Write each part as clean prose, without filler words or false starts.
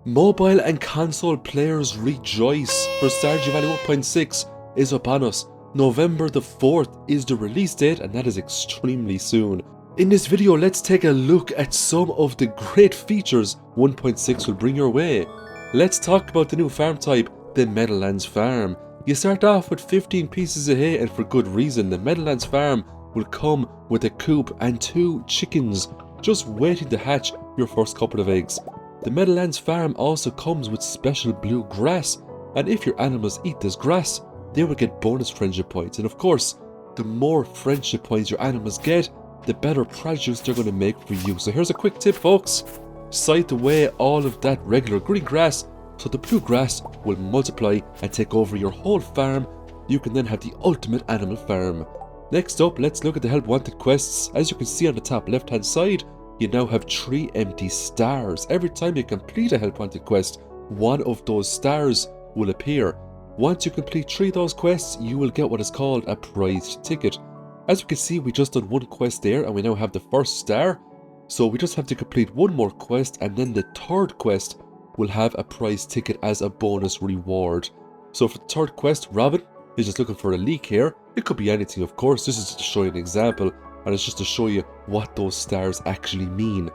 Mobile and console players rejoice, for Stardew Valley 1.6 is upon us. November the 4th is the release date, and that is extremely soon. In this video, let's take a look at some of the great features 1.6 will bring your way. Let's talk about the new farm type, the Meadowlands Farm. You start off with 15 pieces of hay, and for good reason. The Meadowlands Farm will come with a coop and 2 chickens, just waiting to hatch your first couple of eggs. The Meadowlands Farm also comes with special blue grass, and if your animals eat this grass, they will get bonus friendship points. And of course, the more friendship points your animals get, the better produce they're going to make for you. So here's a quick tip, folks. Scythe away all of that regular green grass, so the blue grass will multiply and take over your whole farm. You can then have the ultimate animal farm. Next up, let's look at the help wanted quests. As you can see on the top left hand side, you now have 3 empty stars. Every time you complete a help wanted quest, one of those stars will appear. Once you complete 3 of those quests, you will get what is called a prized ticket. As you can see, we just done one quest there and we now have the first star. So we just have to complete one more quest, and then the third quest will have a prize ticket as a bonus reward. So for the third quest, Robin is just looking for a leek here. It could be anything, of course. This is to show you an example, and it's just to show you what those stars actually mean.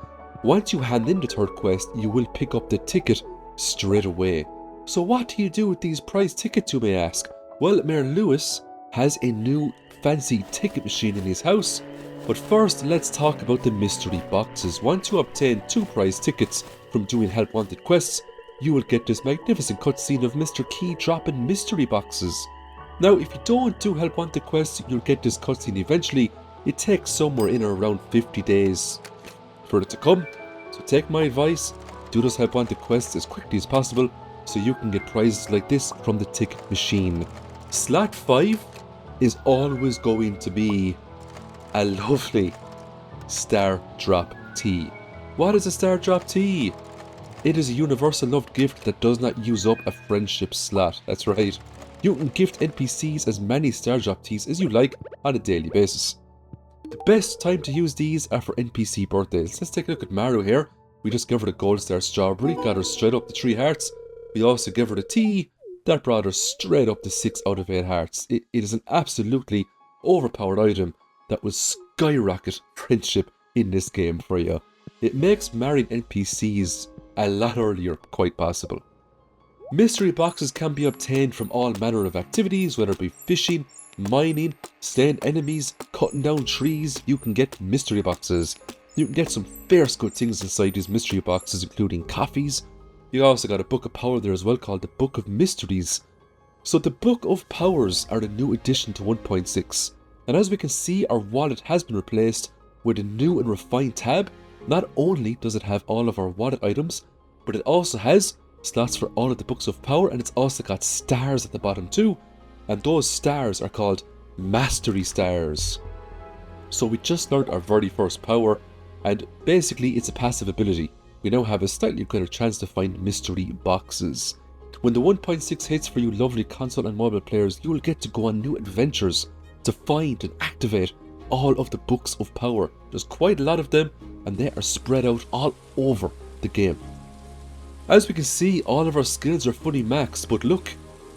Once you hand in the third quest, you will pick up the ticket straight away. So what do you do with these prize tickets, you may ask? Well, Mayor Lewis has a new fancy ticket machine in his house. But first, let's talk about the mystery boxes. Once you obtain 2 prize tickets from doing help wanted quests, you will get this magnificent cutscene of Mr. Key dropping mystery boxes. Now, if you don't do help wanted quests, you'll get this cutscene eventually. It takes somewhere in or around 50 days for it to come. So take my advice, do those help wanted quests as quickly as possible so you can get prizes like this from the ticket machine. Slot 5 is always going to be a lovely Star Drop Tea. What is a Star Drop Tea? It is a universal loved gift that does not use up a friendship slot. That's right. You can gift NPCs as many Star Drop Teas as you like on a daily basis. The best time to use these are for NPC birthdays. Let's take a look at Maru here. We just gave her the Gold Star Strawberry, got her straight up to 3 hearts. We also gave her the tea, that brought her straight up to 6 out of 8 hearts. It is an absolutely overpowered item that will skyrocket friendship in this game for you. It makes marrying NPCs a lot earlier quite possible. Mystery boxes can be obtained from all manner of activities, whether it be fishing, mining, slaying enemies, cutting down trees. You can get mystery boxes. You can get some fierce good things inside these mystery boxes, including coffees. You also got a Book of Power there as well, called the Book of Mysteries. So the Book of Powers are the new addition to 1.6. And as we can see, our wallet has been replaced with a new and refined tab. Not only does it have all of our wallet items, but it also has slots for all of the Books of Power, and it's also got stars at the bottom too. And those stars are called Mastery Stars. So we just learned our very first power, and basically it's a passive ability. We now have a slightly greater chance to find mystery boxes. When the 1.6 hits for you lovely console and mobile players, you will get to go on new adventures to find and activate all of the Books of Power. There's quite a lot of them, and they are spread out all over the game. As we can see, all of our skills are fully maxed, but look,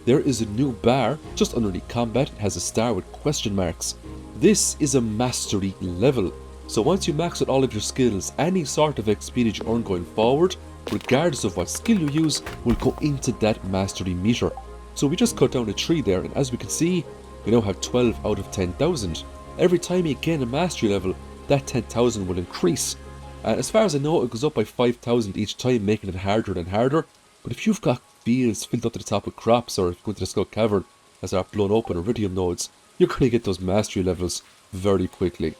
there is a new bar just underneath combat. It has a star with question marks. This is a mastery level. So once you max out all of your skills, any sort of XP that you earn going forward, regardless of what skill you use, will go into that mastery meter. So we just cut down a tree there, and as we can see, we now have 12 out of 10,000. Every time you gain a mastery level, that 10,000 will increase. And as far as I know, it goes up by 5,000 each time, making it harder and harder. But if you've got fields filled up to the top with crops, or if you go into the Skull Cavern as they're blown open iridium nodes, you're going to get those mastery levels very quickly.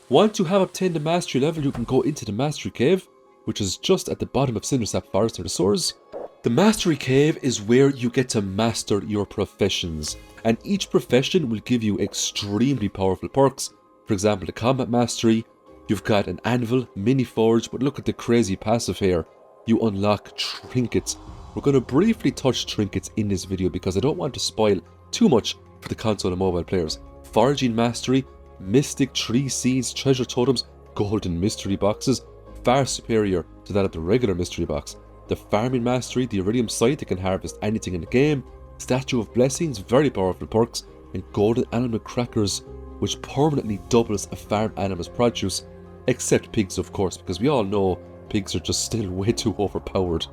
Once you have obtained the mastery level, you can go into the Mastery Cave, which is just at the bottom of Cindersap Forest near the sewers. The Mastery Cave is where you get to master your professions, and each profession will give you extremely powerful perks. For example, the Combat Mastery, you've got an Anvil, Mini Forge, but look at the crazy passive here. You unlock Trinkets. We're going to briefly touch Trinkets in this video because I don't want to spoil too much for the console and mobile players. Foraging Mastery, Mystic Tree Seeds, Treasure Totems, Golden Mystery Boxes, far superior to that of the regular mystery box. The farming mastery, the iridium scythe that can harvest anything in the game, statue of blessings, very powerful perks, and golden animal crackers, which permanently doubles a farm animal's produce, except pigs of course, because we all know pigs are just still way too overpowered.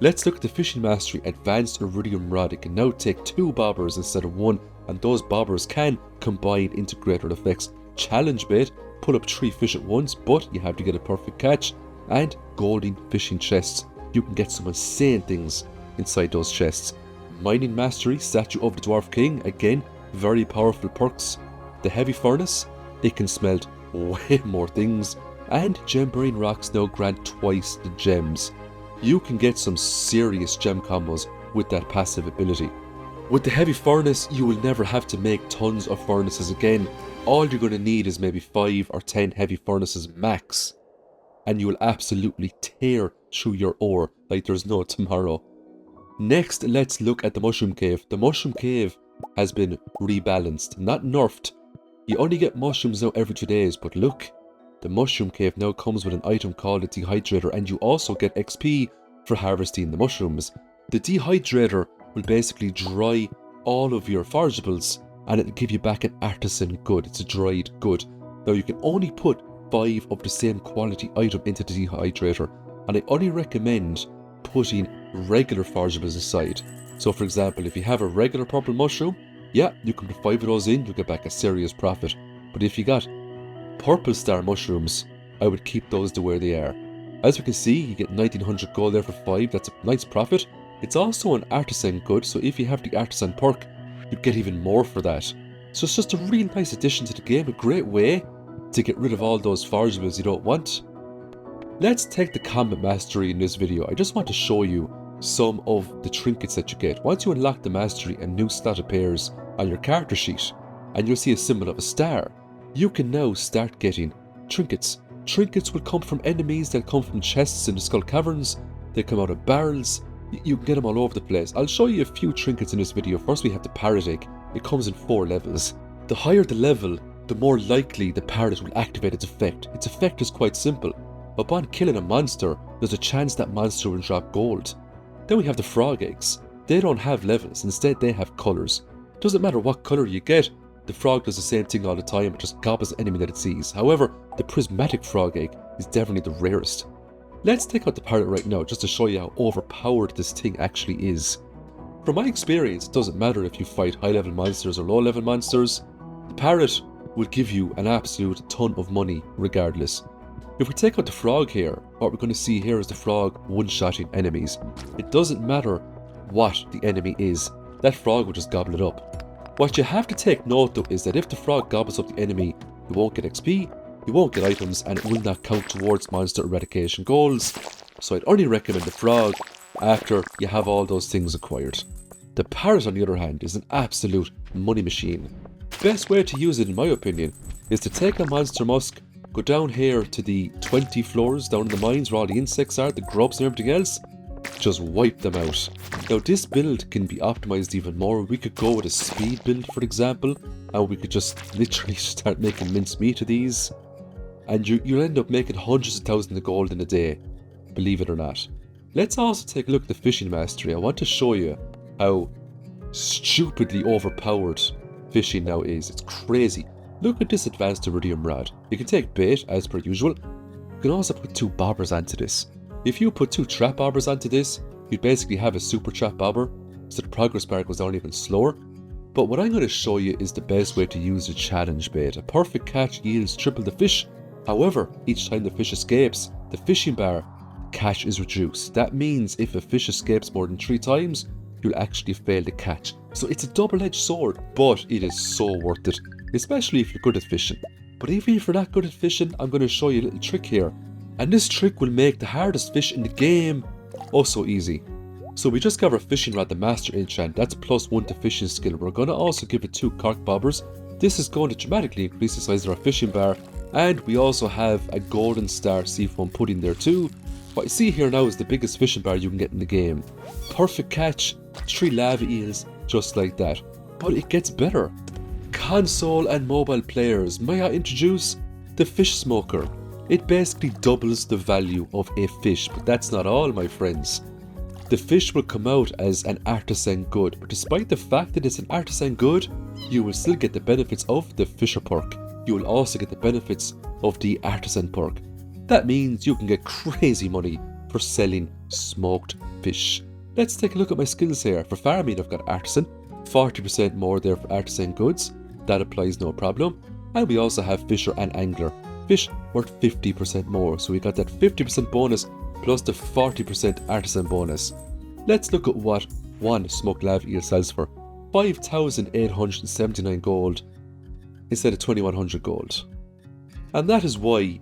Let's look at the fishing mastery, advanced iridium rod. It can now take 2 bobbers instead of 1, and those bobbers can combine into greater effects. Challenge bait, pull up 3 fish at once, but you have to get a perfect catch, and golden fishing chests. You can get some insane things inside those chests. Mining mastery, statue of the dwarf king, again very powerful perks. The heavy furnace, it can smelt way more things, and gem bearing rocks now grant twice the gems. You can get some serious gem combos with that passive ability. With the heavy furnace, you will never have to make tons of furnaces again. All you're going to need is maybe 5 or 10 heavy furnaces max, and you will absolutely tear through your ore like there's no tomorrow. Next, let's look at the mushroom cave. The mushroom cave has been rebalanced, not nerfed. You only get mushrooms now every 2 days, but look, the mushroom cave now comes with an item called a dehydrator, and you also get XP for harvesting the mushrooms. The dehydrator will basically dry all of your forageables, and it'll give you back an artisan good. It's a dried good. Now you can only put 5 of the same quality item into the dehydrator, and I only recommend putting regular forageables aside. So for example, if you have a regular purple mushroom, yeah, you can put 5 of those in, you'll get back a serious profit. But if you got purple star mushrooms, I would keep those to where they are. As we can see, you get 1900 gold there for 5, that's a nice profit. It's also an artisan good, so if you have the artisan perk, you get even more for that. So it's just a really nice addition to the game, a great way to get rid of all those forageables you don't want. Let's take the combat mastery in this video. I just want to show you some of the trinkets that you get. Once you unlock the mastery, a new slot appears on your character sheet, and you'll see a symbol of a star. You can now start getting trinkets. Trinkets will come from enemies, they'll come from chests in the skull caverns, they come out of barrels. You can get them all over the place. I'll show you a few trinkets in this video. First we have the parrot egg. It comes in 4 levels. The higher the level, the more likely the parrot will activate its effect. Its effect is quite simple. Upon killing a monster, there's a chance that monster will drop gold. Then we have the frog eggs. They don't have levels, instead they have colours. Doesn't matter what colour you get, the frog does the same thing all the time, it just gobbles the enemy that it sees. However, the prismatic frog egg is definitely the rarest. Let's take out the parrot right now just to show you how overpowered this thing actually is. From my experience, it doesn't matter if you fight high level monsters or low level monsters, the parrot will give you an absolute ton of money regardless. If we take out the frog here, what we're going to see here is the frog one-shotting enemies. It doesn't matter what the enemy is, that frog will just gobble it up. What you have to take note though is that if the frog gobbles up the enemy, you won't get XP, you won't get items, and it will not count towards monster eradication goals. So I'd only recommend the frog after you have all those things acquired. The parrot on the other hand is an absolute money machine. Best way to use it in my opinion is to take a monster musk, go down here to the 20 floors down in the mines where all the insects are, the grubs and everything else, just wipe them out. Now this build can be optimized even more. We could go with a speed build for example, and we could just literally start making mincemeat of these, and you'll end up making hundreds of thousands of gold in a day, believe it or not. Let's also take a look at the fishing mastery. I want to show you how stupidly overpowered fishing now is. It's crazy. Look at this advanced iridium rod. You can take bait as per usual. You can also put 2 bobbers onto this. If you put 2 trap bobbers onto this, you'd basically have a super trap bobber, so the progress bar goes down even slower. But what I'm going to show you is the best way to use the challenge bait. A perfect catch yields triple the fish. However, each time the fish escapes, the fishing bar catch is reduced. That means if a fish escapes more than 3 times, you'll actually fail to catch. So it's a double-edged sword, but it is so worth it, especially if you're good at fishing. But even if you're not good at fishing, I'm going to show you a little trick here. And this trick will make the hardest fish in the game oh so easy. So we just got our fishing rod, the master enchant, that's +1 to fishing skill. We're going to also give it 2 cork bobbers. This is going to dramatically increase the size of our fishing bar. And we also have a golden star seafoam pudding there too. What you see here now is the biggest fishing bar you can get in the game. Perfect catch, 3 lava eels, just like that. But it gets better. Console and mobile players, may I introduce the fish smoker. It basically doubles the value of a fish, but that's not all, my friends. The fish will come out as an artisan good, but despite the fact that it's an artisan good, you will still get the benefits of the fisher perk. You will also get the benefits of the artisan perk. That means you can get crazy money for selling smoked fish. Let's take a look at my skills here. For farming, I've got artisan, 40% more there for artisan goods. That applies no problem. And we also have fisher and angler. Fish worth 50% more, so we got that 50% bonus plus the 40% artisan bonus. Let's look at what one smoked lava eel sells for. 5,879 gold instead of 2,100 gold. And that is why,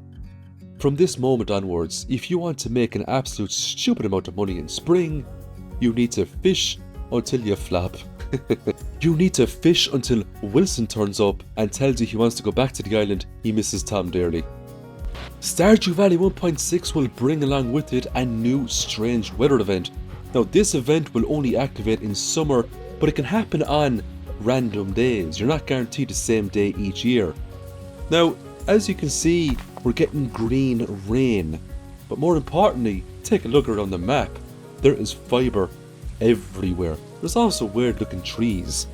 from this moment onwards, if you want to make an absolute stupid amount of money in spring, you need to fish until you flop. You need to fish until Wilson turns up and tells you he wants to go back to the island he misses Tom dearly. Stardew Valley 1.6 will bring along with it a new strange weather event. Now this event will only activate in summer, but it can happen on random days. You're not guaranteed the same day each year. Now, as you can see, we're getting green rain. But more importantly, take a look around the map. There is fibre everywhere. There's also weird looking trees.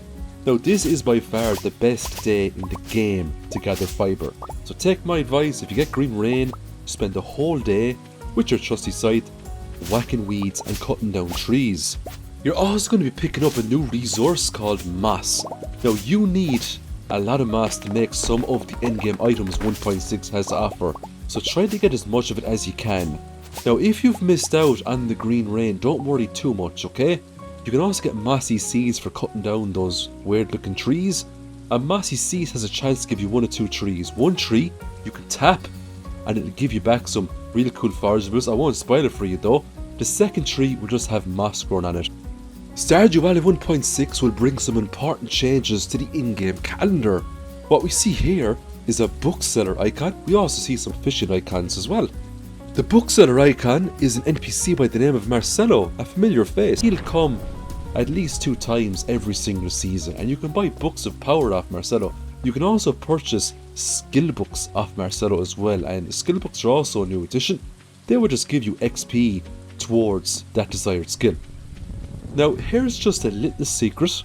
Now this is by far the best day in the game to gather fibre. So take my advice, if you get green rain, spend the whole day with your trusty scythe whacking weeds and cutting down trees. You're also going to be picking up a new resource called moss. Now you need a lot of moss to make some of the endgame items 1.6 has to offer, so try to get as much of it as you can. Now if you've missed out on the green rain, don't worry too much, okay? You can also get mossy seeds for cutting down those weird looking trees, and mossy seeds has a chance to give you 1 or 2 trees. One tree you can tap and it'll give you back some really cool forageables. I won't spoil it for you though. The second tree will just have moss growing on it. Stardew Valley 1.6 will bring some important changes to the in-game calendar. What we see here is a bookseller icon. We also see some fishing icons as well. The bookseller icon is an NPC by the name of Marcelo, a familiar face. He'll come at least 2 times every single season, and you can buy books of power off Marcelo. You can also purchase skill books off Marcelo as well, and skill books are also a new addition. They will just give you XP towards that desired skill. Now here's just a little secret.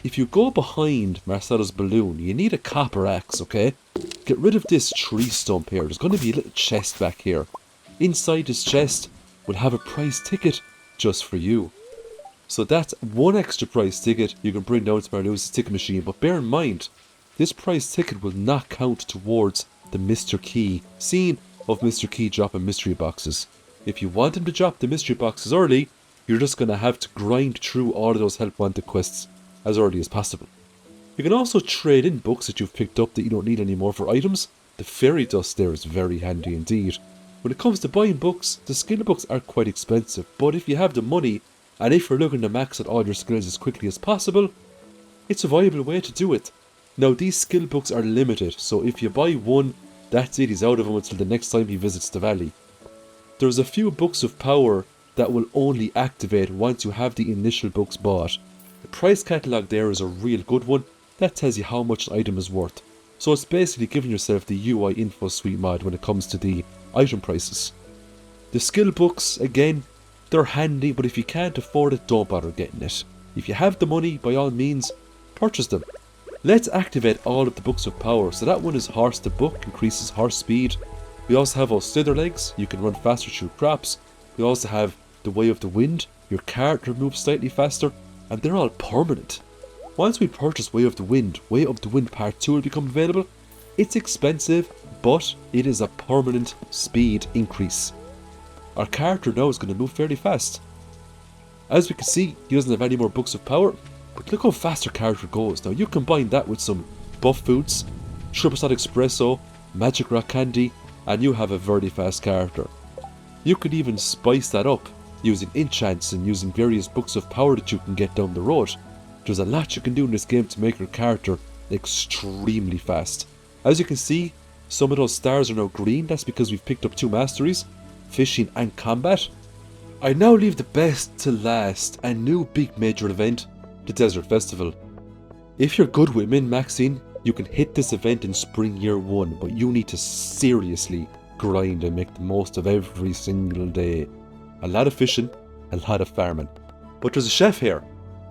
If you go behind Marcelo's balloon, you need a copper axe, okay? Get rid of this tree stump here. There's going to be a little chest back here. Inside this chest will have a prize ticket just for you. So that's 1 extra prize ticket you can bring down to Marcelo's ticket machine, but bear in mind, this prize ticket will not count towards the Mr. Key scene of Mr. Key dropping mystery boxes. If you want him to drop the mystery boxes early, you're just going to have to grind through all of those help wanted quests as early as possible. You can also trade in books that you've picked up that you don't need anymore for items. The fairy dust there is very handy indeed. When it comes to buying books, the skill books are quite expensive, but if you have the money, and if you're looking to max out all your skills as quickly as possible, it's a viable way to do it. Now these skill books are limited, so if you buy one, that's it, he's out of them until the next time he visits the valley. There's a few books of power that will only activate once you have the initial books bought. The price catalogue there is a real good one. That tells you how much an item is worth. So it's basically giving yourself the UI info suite mod when it comes to the item prices. The skill books, again, they're handy, but if you can't afford it, don't bother getting it. If you have the money, by all means, purchase them. Let's activate all of the books of power. So that one is Horse the Book, increases horse speed. We also have our slither legs, you can run faster through crops. We also have the Way of the Wind, your character moves slightly faster, and they're all permanent. Once we purchase Way of the Wind Part 2 will become available. It's expensive, but it is a permanent speed increase. Our character now is going to move fairly fast. As we can see, he doesn't have any more books of power, but look how fast our character goes. Now you combine that with some buff foods, triple shot espresso, magic rock candy, and you have a very fast character. You could even spice that up using enchants and using various books of power that you can get down the road. There's a lot you can do in this game to make your character extremely fast. As you can see, some of those stars are now green. That's because we've picked up 2 masteries, fishing and combat. I now leave the best to last, a new big major event, the Desert Festival. If you're good with min-maxing, you can hit this event in spring year 1, but you need to seriously grind and make the most of every single day. A lot of fishing, a lot of farming. But there's a chef here,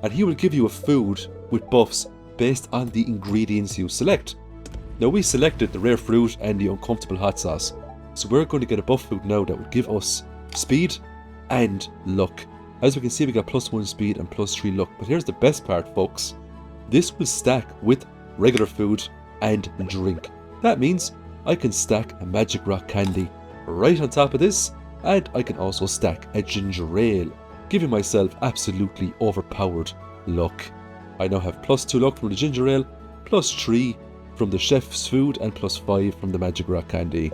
and he will give you a food with buffs based on the ingredients you select. Now we selected the rare fruit and the uncomfortable hot sauce, so we're going to get a buff food now that will give us speed and luck. As we can see, we got +1 speed and +3 luck, but here's the best part, folks. This will stack with regular food and drink. That means I can stack a magic rock candy right on top of this, and I can also stack a ginger ale, giving myself absolutely overpowered luck. I now have +2 luck from the ginger ale, +3 from the chef's food, and +5 from the magic rock candy.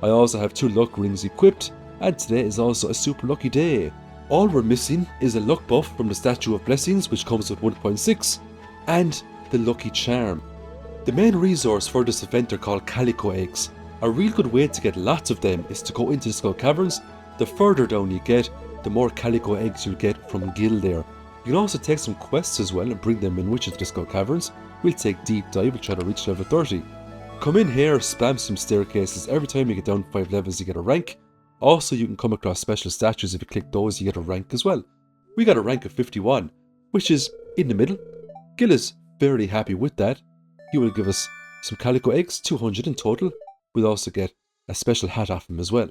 I also have 2 luck rings equipped, and today is also a super lucky day. All we're missing is a luck buff from the Statue of Blessings, which comes with 1.6, and the lucky charm. The main resource for this event are called calico eggs. A real good way to get lots of them is to go into the Skull Caverns. The further down you get, the more calico eggs you'll get from Gil there. You can also take some quests as well and bring them in with you to the Skull Caverns. We'll take deep dive and try to reach level 30. Come in here, spam some staircases. Every time you get down 5 levels you get a rank. Also, you can come across special statues. If you click those, you get a rank as well. We got a rank of 51, which is in the middle. Gil is very happy with that. He will give us some calico eggs, 200 in total. We'll also get a special hat off him as well.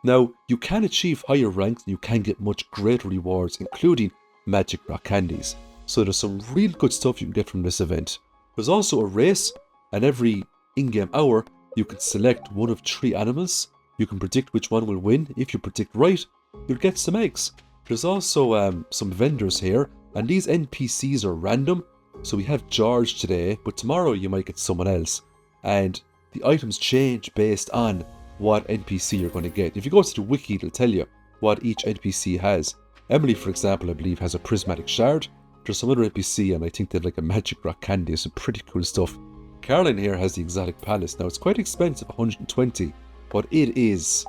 Now, you can achieve higher ranks and you can get much greater rewards, including magic rock candies. So there's some real good stuff you can get from this event. There's also a race, and every in-game hour, you can select one of 3 animals. You can predict which one will win. If you predict right, you'll get some eggs. There's also some vendors here, and these NPCs are random. So we have George today, but tomorrow you might get someone else. And the items change based on what NPC you're going to get. If you go to the wiki, it'll tell you what each NPC has. Emily, for example, I believe has a prismatic shard. There's some other NPC, and I think they'd like a magic rock candy. Some pretty cool stuff. Caroline here has the exotic palace. Now it's quite expensive, 120. But it is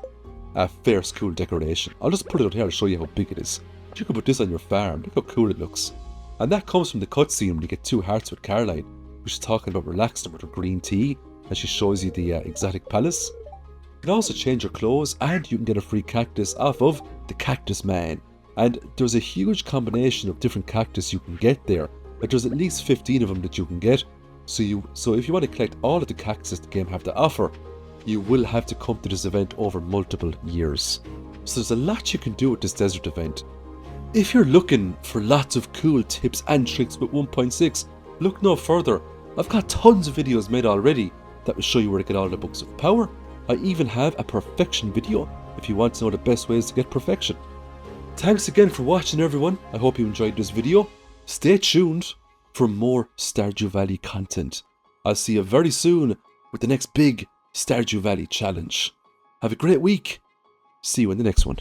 a fair school decoration. I'll just put it out here to show you how big it is. You could put this on your farm. Look how cool it looks. And that comes from the cutscene when you get 2 hearts with Caroline, which is talking about relaxing with her green tea, and she shows you the exotic palace. You can also change your clothes, and you can get a free cactus off of the Cactus Man. And there's a huge combination of different cactus you can get there. Like there's at least 15 of them that you can get. So if you want to collect all of the cactus the game have to offer, you will have to come to this event over multiple years. So there's a lot you can do with this desert event. If you're looking for lots of cool tips and tricks with 1.6, look no further. I've got tons of videos made already that will show you where to get all the books of power. I even have a perfection video if you want to know the best ways to get perfection. Thanks again for watching, everyone. I hope you enjoyed this video. Stay tuned for more Stardew Valley content. I'll see you very soon with the next big Stardew Valley challenge. Have a great week. See you in the next one.